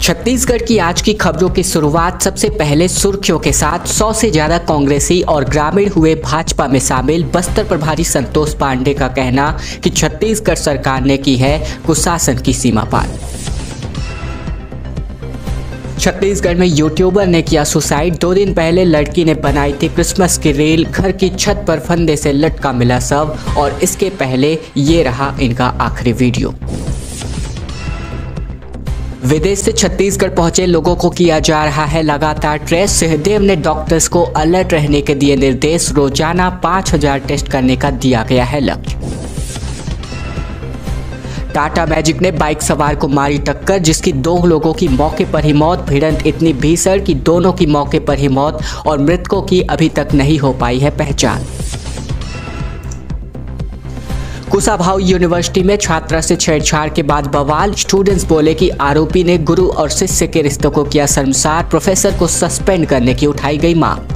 छत्तीसगढ़ की आज की खबरों की शुरुआत सबसे पहले सुर्खियों के साथ 100 से ज्यादा कांग्रेसी और ग्रामीण हुए भाजपा में शामिल। बस्तर प्रभारी संतोष पांडे का कहना कि छत्तीसगढ़ सरकार ने की है कुशासन की सीमा पार। छत्तीसगढ़ में यूट्यूबर ने किया सुसाइड। 2 दिन पहले लड़की ने बनाई थी क्रिसमस की रील। घर की छत पर फंदे से लटका मिला शव और इसके पहले ये रहा इनका आखिरी वीडियो। विदेश से छत्तीसगढ़ पहुंचे लोगों को किया जा रहा है लगातार ट्रेस। सिंहदेव ने डॉक्टर्स को अलर्ट रहने के दिए निर्देश। रोजाना 5000 टेस्ट करने का दिया गया है लक्ष्य। टाटा मैजिक ने बाइक सवार को मारी टक्कर, जिसकी 2 लोगों की मौके पर ही मौत। भिड़ंत इतनी भीषण कि दोनों की मौके पर ही मौत और मृतकों की अभी तक नहीं हो पाई है पहचान। कुशाभाऊ यूनिवर्सिटी में छात्रा से छेड़छाड़ के बाद बवाल। स्टूडेंट्स बोले कि आरोपी ने गुरु और शिष्य के रिश्तों को किया शर्मसार। प्रोफेसर को सस्पेंड करने की उठाई गई मांग।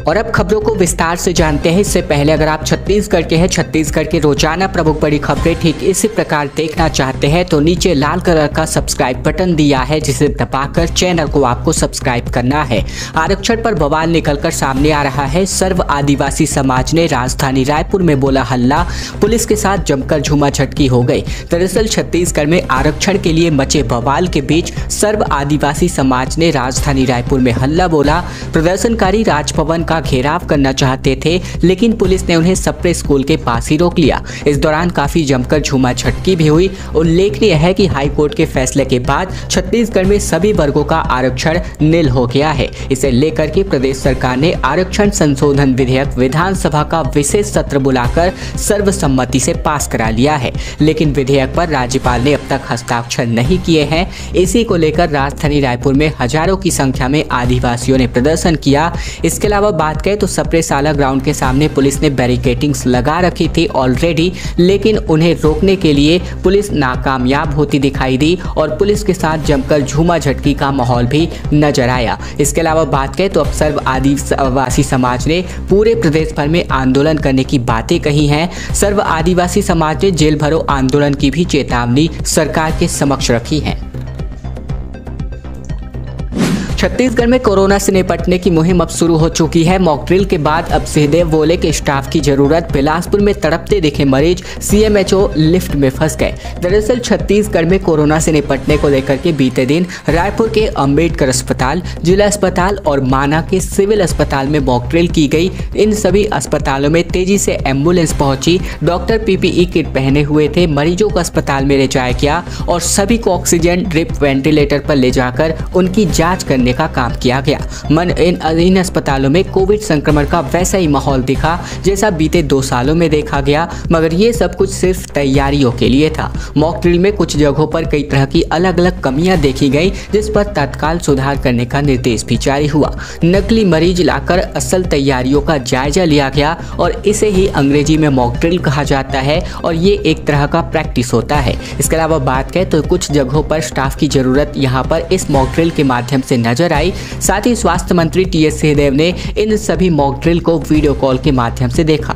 और अब खबरों को विस्तार से जानते हैं। इससे पहले अगर आप छत्तीसगढ़ के हैं, छत्तीसगढ़ के रोजाना प्रमुख बड़ी खबरें ठीक इसी प्रकार देखना चाहते हैं तो नीचे लाल कलर का सब्सक्राइब बटन दिया है, जिसे दबाकर चैनल को आपको सब्सक्राइब करना है। आरक्षण पर बवाल निकलकर सामने आ रहा है। सर्व आदिवासी समाज ने राजधानी रायपुर में बोला हल्ला। पुलिस के साथ जमकर झूमाझटकी हो गई। दरअसल छत्तीसगढ़ में आरक्षण के लिए मचे बवाल के बीच सर्व आदिवासी समाज ने राजधानी रायपुर में हल्ला बोला। प्रदर्शनकारी राजभवन का घेराव करना चाहते थे, लेकिन पुलिस ने उन्हें सप्रे स्कूल के पास ही रोक लिया। इस दौरान काफी जमकर झूमाझटकी भी हुई। उल्लेखनीय है कि हाईकोर्ट के फैसले के बाद छत्तीसगढ़ में सभी वर्गों का आरक्षण निल हो गया है। इसे लेकर के प्रदेश सरकार ने आरक्षण संशोधन विधेयक विधानसभा का विशेष सत्र बुलाकर सर्वसम्मति से पास करा लिया है, लेकिन विधेयक पर राज्यपाल ने अब तक हस्ताक्षर नहीं किए हैं। इसी को लेकर राजधानी रायपुर में हजारों की संख्या में आदिवासियों ने प्रदर्शन किया। इसके अलावा बात करें तो सप्रे साला ग्राउंड के सामने पुलिस ने बैरिकेडिंग्स लगा रखी थी ऑलरेडी, लेकिन उन्हें रोकने के लिए पुलिस नाकामयाब होती दिखाई दी और पुलिस के साथ जमकर झूमाझटकी का माहौल भी नजर आया। इसके अलावा बात करें तो अब सर्व आदिवासी समाज ने पूरे प्रदेश भर में आंदोलन करने की बातें कही हैं। सर्व आदिवासी समाज ने जेल भरो आंदोलन की भी चेतावनी सरकार के समक्ष रखी है। छत्तीसगढ़ में कोरोना से निपटने की मुहिम अब शुरू हो चुकी है। मॉक ड्रिल के बाद अब सिंहदेव बोले कि स्टाफ की जरूरत। बिलासपुर में तड़पते दिखे मरीज, सीएमएचओ लिफ्ट में फंस गए। दरअसल छत्तीसगढ़ में कोरोना से निपटने को लेकर के बीते दिन रायपुर के अंबेडकर अस्पताल, जिला अस्पताल और माना के सिविल अस्पताल में मॉक ड्रिल की गई। इन सभी अस्पतालों में तेजी से एम्बुलेंस पहुंची। डॉक्टर पीपीई किट पहने हुए थे। मरीजों को अस्पताल में ले जाया गया और सभी को ऑक्सीजन ड्रिप वेंटिलेटर पर ले जाकर उनकी जाँच करने का काम किया गया। इन अस्पतालों में कोविड संक्रमण का वैसा ही माहौल दिखा जैसा बीते 2 सालों में देखा गया, मगर ये सब कुछ सिर्फ तैयारियों के लिए था। मॉक ड्रिल में कुछ जगहों पर कई तरह की अलग अलग कमियां देखी गई, जिस पर तत्काल सुधार करने का निर्देश भी जारी हुआ। नकली मरीज लाकर असल तैयारियों का जायजा लिया गया और इसे ही अंग्रेजी में मॉक ड्रिल कहा जाता है और ये एक तरह का प्रैक्टिस होता है। इसके अलावा बात करें तो कुछ जगहों पर स्टाफ की जरूरत यहाँ पर इस मॉक ड्रिल के माध्यम से नजर आई। साथ ही स्वास्थ्य मंत्री टीएस सिंहदेव ने इन सभी मॉक ड्रिल को वीडियो कॉल के माध्यम से देखा।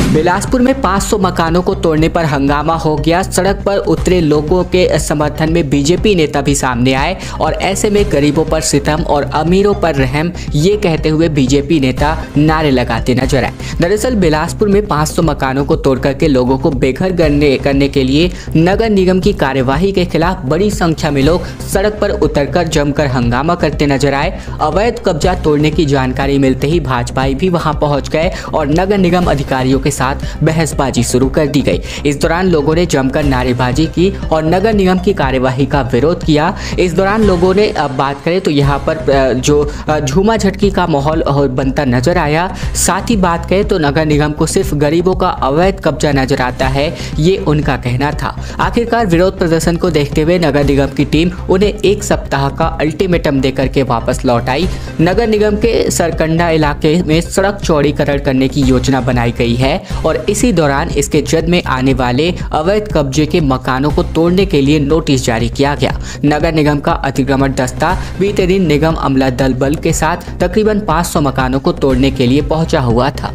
बिलासपुर में 500 मकानों को तोड़ने पर हंगामा हो गया। सड़क पर उतरे लोगों के समर्थन में बीजेपी नेता भी सामने आए और ऐसे में गरीबों पर सितम और अमीरों पर रहम, ये कहते हुए बीजेपी नेता नारे लगाते नजर आए। दरअसल बिलासपुर में 500 मकानों को तोड़ करके लोगों को बेघर करने के लिए नगर निगम की कार्यवाही के खिलाफ बड़ी संख्या में लोग सड़क पर उतरकर जमकर हंगामा करते नजर आए। अवैध कब्जा तोड़ने की जानकारी मिलते ही भाजपाई भी वहां पहुंच गए और नगर निगम अधिकारियों के साथ बहसबाजी शुरू कर दी गई। इस दौरान लोगों ने जमकर नारेबाजी की और नगर निगम की कार्यवाही का विरोध किया। इस दौरान लोगों ने अब बात करें तो यहाँ पर जो झूमाझटकी का माहौल बनता नजर आया। साथ ही बात करें तो नगर निगम को सिर्फ गरीबों का अवैध कब्जा नजर आता है, ये उनका कहना था। आखिरकार विरोध प्रदर्शन को देखते हुए नगर निगम की टीम उन्हें 1 सप्ताह का अल्टीमेटम देकर के वापस लौट आई। नगर निगम के सरकंडा इलाके में सड़क चौड़ीकरण करने की योजना बनाई गई है और इसी दौरान इसके जद में आने वाले अवैध कब्जे के मकानों को तोड़ने के लिए नोटिस जारी किया गया। नगर निगम का अतिक्रमण दस्ता बीते दिन निगम अमला दल बल के साथ तकरीबन 500 मकानों को तोड़ने के लिए पहुंचा हुआ था।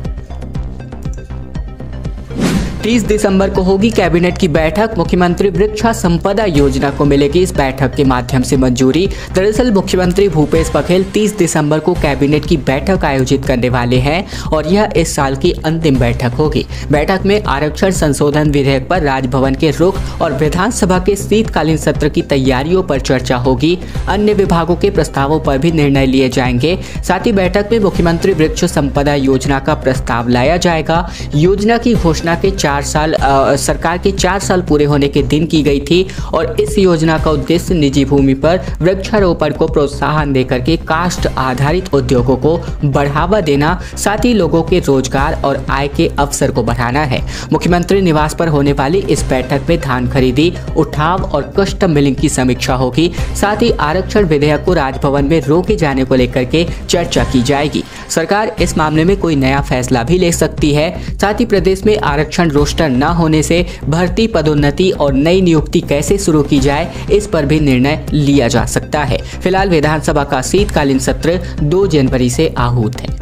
30 दिसंबर को होगी कैबिनेट की बैठक। मुख्यमंत्री वृक्षा संपदा योजना को मिलेगी इस बैठक के माध्यम से मंजूरी। दरअसल मुख्यमंत्री भूपेश बघेल 30 दिसंबर को कैबिनेट की बैठक आयोजित करने वाले हैं और यह इस साल की अंतिम बैठक होगी। बैठक में आरक्षण संशोधन विधेयक पर राजभवन के रुख और विधानसभा के शीतकालीन सत्र की तैयारियों पर चर्चा होगी। अन्य विभागों के प्रस्तावों पर भी निर्णय लिए जाएंगे। साथ ही बैठक में मुख्यमंत्री वृक्ष संपदा योजना का प्रस्ताव लाया जाएगा। योजना की घोषणा के 4 साल सरकार के 4 साल पूरे होने के दिन की गई थी और इस योजना का उद्देश्य निजी भूमि पर वृक्षारोपण को प्रोत्साहन देकर के काष्ठ आधारित उद्योगों को बढ़ावा देना, साथ ही लोगों के रोजगार और आय के अवसर को बढ़ाना है। मुख्यमंत्री निवास पर होने वाली इस बैठक में धान खरीदी, उठाव और कस्टम मिलिंग की समीक्षा होगी। साथ ही आरक्षण विधेयक को राजभवन में रोके जाने को लेकर के चर्चा की जाएगी। सरकार इस मामले में कोई नया फैसला भी ले सकती है। साथ ही प्रदेश में आरक्षण रोस्टर न होने से भर्ती, पदोन्नति और नई नियुक्ति कैसे शुरू की जाए, इस पर भी निर्णय लिया जा सकता है। फिलहाल विधानसभा का शीतकालीन सत्र 2 जनवरी से आहूत है।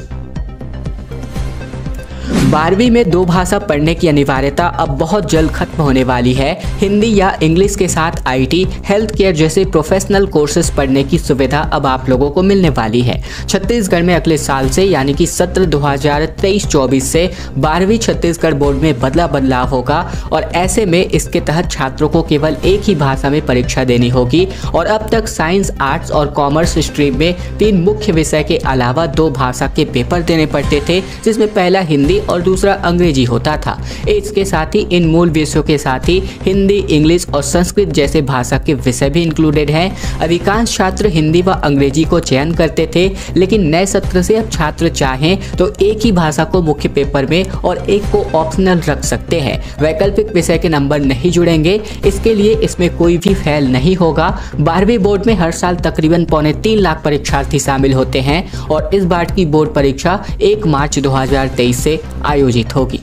12वीं में 2 भाषा पढ़ने की अनिवार्यता अब बहुत जल्द खत्म होने वाली है। हिंदी या इंग्लिश के साथ IT, हेल्थ केयर जैसे प्रोफेशनल कोर्सेज पढ़ने की सुविधा अब आप लोगों को मिलने वाली है। छत्तीसगढ़ में अगले साल से यानी कि सत्र 2023-24 से 12वीं छत्तीसगढ़ बोर्ड में बदलाव होगा और ऐसे में इसके तहत छात्रों को केवल एक ही भाषा में परीक्षा देनी होगी। और अब तक साइंस, आर्ट्स और कॉमर्स स्ट्रीम में 3 मुख्य विषय के अलावा 2 भाषा के पेपर देने पड़ते थे, जिसमें पहला हिंदी और दूसरा अंग्रेजी होता था। इसके साथ ही इन मूल विषयों के साथ ही हिंदी, इंग्लिश और संस्कृत जैसे भाषा के विषय भी इंक्लूडेड हैं। अधिकांश छात्र हिंदी व अंग्रेजी को चयन करते थे, लेकिन नए सत्र से अब छात्र चाहें तो एक ही भाषा को मुख्य पेपर में और एक को ऑप्शनल रख सकते हैं। वैकल्पिक विषय के नंबर नहीं जुड़ेंगे, इसके लिए इसमें कोई भी फेल नहीं होगा। 12वीं बोर्ड में हर साल तकरीबन 3.25 लाख परीक्षार्थी शामिल होते हैं और इस बार की बोर्ड परीक्षा 1 मार्च 2023 से आयोजित होगी।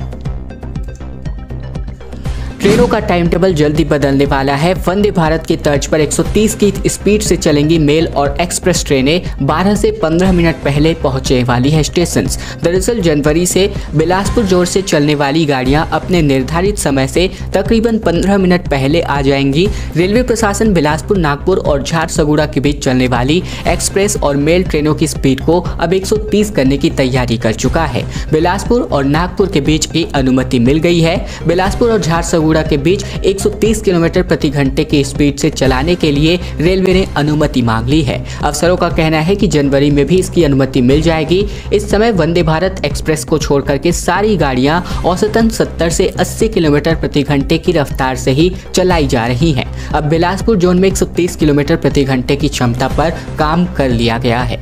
ट्रेनों का टाइम टेबल जल्दी बदलने वाला है। वंदे भारत की तर्ज पर 130 की स्पीड से चलेंगी मेल और एक्सप्रेस ट्रेनें 12 से 15 मिनट पहले पहुंचने वाली है स्टेशन। दरअसल जनवरी से बिलासपुर जोड़ से चलने वाली गाड़ियां अपने निर्धारित समय से तकरीबन 15 मिनट पहले आ जाएंगी। रेलवे प्रशासन बिलासपुर, नागपुर और झारसुगुड़ा के बीच चलने वाली एक्सप्रेस और मेल ट्रेनों की स्पीड को अब 130 करने की तैयारी कर चुका है। बिलासपुर और नागपुर के बीच की अनुमति मिल गई है। बिलासपुर और झारसुगुड़ा के बीच 130 किलोमीटर प्रति घंटे की स्पीड से चलाने के लिए रेलवे ने अनुमति मांग ली है। अफसरों का कहना है कि जनवरी में भी इसकी अनुमति मिल जाएगी। इस समय वंदे भारत एक्सप्रेस को छोड़कर के सारी गाड़ियां औसतन 70 से 80 किलोमीटर प्रति घंटे की रफ्तार से ही चलाई जा रही हैं। अब बिलासपुर जोन में 130 किलोमीटर प्रति घंटे की क्षमता पर काम कर लिया गया है।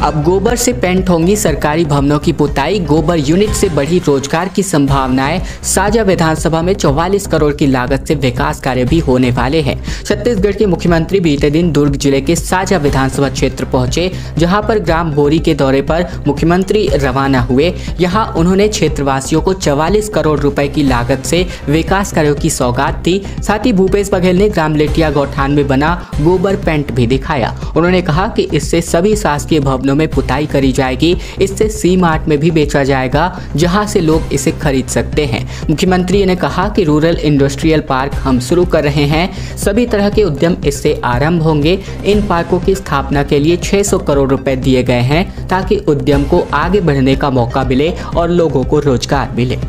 अब गोबर से पेंट होंगी सरकारी भवनों की पुताई, गोबर यूनिट से बढ़ी रोजगार की संभावनाएं। साजा विधानसभा में 44 करोड़ की लागत से विकास कार्य भी होने वाले हैं। छत्तीसगढ़ के मुख्यमंत्री बीते दिन दुर्ग जिले के साजा विधानसभा क्षेत्र पहुंचे, जहां पर ग्राम बोरी के दौरे पर मुख्यमंत्री रवाना हुए। यहां उन्होंने क्षेत्रवासियों को 44 करोड़ रुपए की लागत से विकास कार्यों की सौगात दी। साथ ही भूपेश बघेल ने ग्राम लेटिया गौठान में बना गोबर पेंट भी दिखाया। उन्होंने कहा कि इससे सभी शासकीय भवनों में पुताई करी जाएगी। इससे सी मार्ट में भी बेचा जाएगा, जहां से लोग इसे खरीद सकते हैं। मुख्यमंत्री ने कहा कि रूरल इंडस्ट्रियल पार्क हम शुरू कर रहे हैं। सभी तरह के उद्यम इससे आरंभ होंगे। इन पार्कों की स्थापना के लिए 600 करोड़ रुपए दिए गए हैं, ताकि उद्यम को आगे बढ़ने का मौका मिले और लोगों को रोजगार मिले।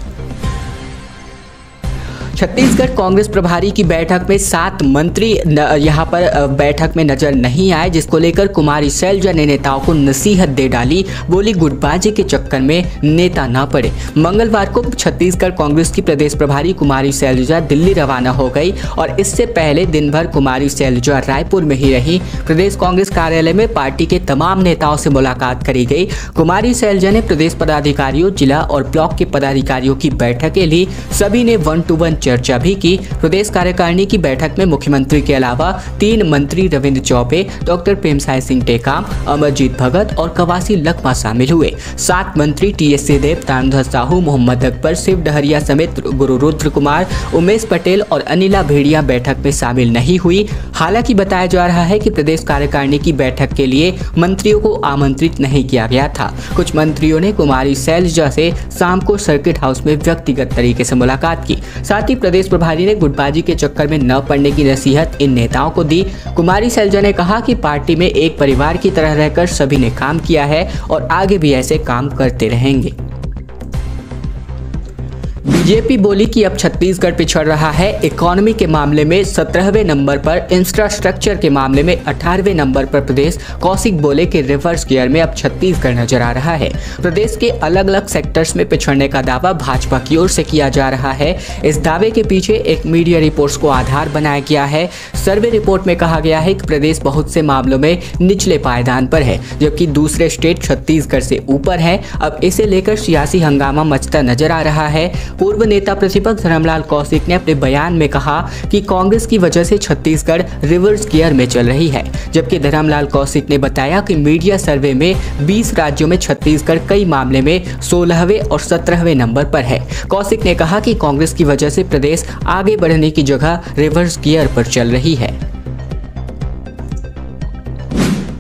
छत्तीसगढ़ कांग्रेस प्रभारी की बैठक में 7 मंत्री यहां पर बैठक में नजर नहीं आए, जिसको लेकर कुमारी शैलजा ने नेताओं को नसीहत दे डाली। बोली गुटबाजी के चक्कर में नेता ना पड़े। मंगलवार को छत्तीसगढ़ कांग्रेस की प्रदेश प्रभारी कुमारी शैलजा दिल्ली रवाना हो गई और इससे पहले दिन भर कुमारी शैलजा रायपुर में ही रही। प्रदेश कांग्रेस कार्यालय में पार्टी के तमाम नेताओं से मुलाकात करी गई। कुमारी शैलजा ने प्रदेश पदाधिकारियों, जिला और ब्लॉक के पदाधिकारियों की बैठकें ली। सभी ने 1-to-1 चर्चा भी की। प्रदेश कार्यकारिणी की बैठक में मुख्यमंत्री के अलावा 3 मंत्री रविंद्र चौबे, डॉक्टर प्रेमसाय सिंह टेकाम, अमरजीत भगत और कवासी लखमा शामिल हुए। 7 मंत्री टीएस सिंहदेव, तारध्वज साहू, मोहम्मद अकबर, शिव डहरिया समेत गुरु रुद्र कुमार, उमेश पटेल और अनिला भेड़िया बैठक में शामिल नहीं हुई। हालांकि बताया जा रहा है कि प्रदेश कार्यकारिणी की बैठक के लिए मंत्रियों को आमंत्रित नहीं किया गया था। कुछ मंत्रियों ने कुमारी शैलजा से शाम को सर्किट हाउस में व्यक्तिगत तरीके से मुलाकात की। साथ ही प्रदेश प्रभारी ने गुटबाजी के चक्कर में न पड़ने की नसीहत इन नेताओं को दी। कुमारी शैलजा ने कहा कि पार्टी में एक परिवार की तरह रहकर सभी ने काम किया है और आगे भी ऐसे काम करते रहेंगे। बीजेपी बोली कि अब छत्तीसगढ़ पिछड़ रहा है। इकोनॉमी के मामले में 17वें नंबर पर, इंफ्रास्ट्रक्चर के मामले में 18वें नंबर पर प्रदेश। कौशिक बोले कि रिवर्स गियर में अब छत्तीसगढ़ नजर आ रहा है। प्रदेश के अलग अलग सेक्टर्स में पिछड़ने का दावा भाजपा की ओर से किया जा रहा है। इस दावे के पीछे एक मीडिया रिपोर्ट्स को आधार बनाया गया है। सर्वे रिपोर्ट में कहा गया है कि प्रदेश बहुत से मामलों में निचले पायदान पर है, जबकि दूसरे स्टेट छत्तीसगढ़ से ऊपर है। अब इसे लेकर सियासी हंगामा मचता नजर आ रहा है। पूर्व नेता प्रतिपक्ष धर्मलाल कौशिक ने अपने बयान में कहा कि कांग्रेस की वजह से छत्तीसगढ़ रिवर्स गियर में चल रही है, जबकि धर्मलाल कौशिक ने बताया कि मीडिया सर्वे में 20 राज्यों में छत्तीसगढ़ कई मामले में 16वें और 17वें नंबर पर है। कौशिक ने कहा कि कांग्रेस की वजह से प्रदेश आगे बढ़ने की जगह रिवर्स गियर पर चल रही है।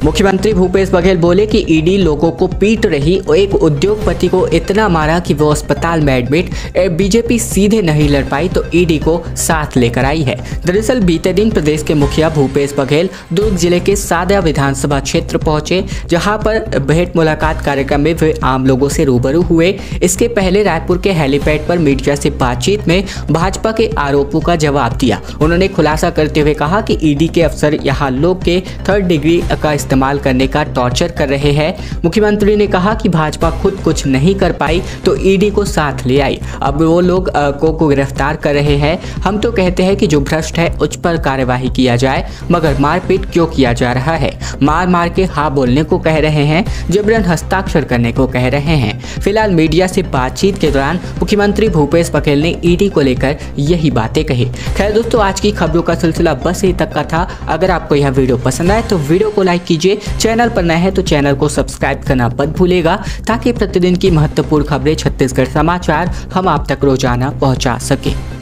मुख्यमंत्री भूपेश बघेल बोले कि ईडी लोगों को पीट रही और एक उद्योगपति को इतना मारा कि वो अस्पताल में एडमिट। बीजेपी सीधे नहीं लड़ पाई तो ईडी को साथ लेकर आई है। दरअसल बीते दिन प्रदेश के मुखिया भूपेश बघेल दुर्ग जिले के सादा विधानसभा क्षेत्र पहुंचे, जहां पर भेंट मुलाकात कार्यक्रम में वे आम लोगों से रूबरू हुए। इसके पहले रायपुर के हेलीपैड पर मीडिया से बातचीत में भाजपा के आरोपों का जवाब दिया। उन्होंने खुलासा करते हुए कहा कि ईडी के अफसर यहाँ लोग के 3rd डिग्री का इस्तेमाल करने का टॉर्चर कर रहे हैं। मुख्यमंत्री ने कहा कि भाजपा खुद कुछ नहीं कर पाई तो ईडी को साथ ले आई। अब वो लोग को गिरफ्तार कर रहे हैं। हम तो कहते हैं कि जो भ्रष्ट है उस पर कार्यवाही किया जाए, मगर मारपीट क्यों किया जा रहा है? मार मार के हाँ बोलने को कह रहे हैं, जबरन हस्ताक्षर करने को कह रहे हैं। फिलहाल मीडिया से बातचीत के दौरान मुख्यमंत्री भूपेश बघेल ने ईडी को लेकर यही बातें कही। खैर दोस्तों, आज की खबरों का सिलसिला बस यहीं तक का था। अगर आपको यह वीडियो पसंद आए तो वीडियो को लाइक कीजिए। चैनल पर नए हैं तो चैनल को सब्सक्राइब करना मत भूलिएगा, ताकि प्रतिदिन की महत्वपूर्ण खबरें छत्तीसगढ़ समाचार हम आप तक रोजाना पहुंचा सके।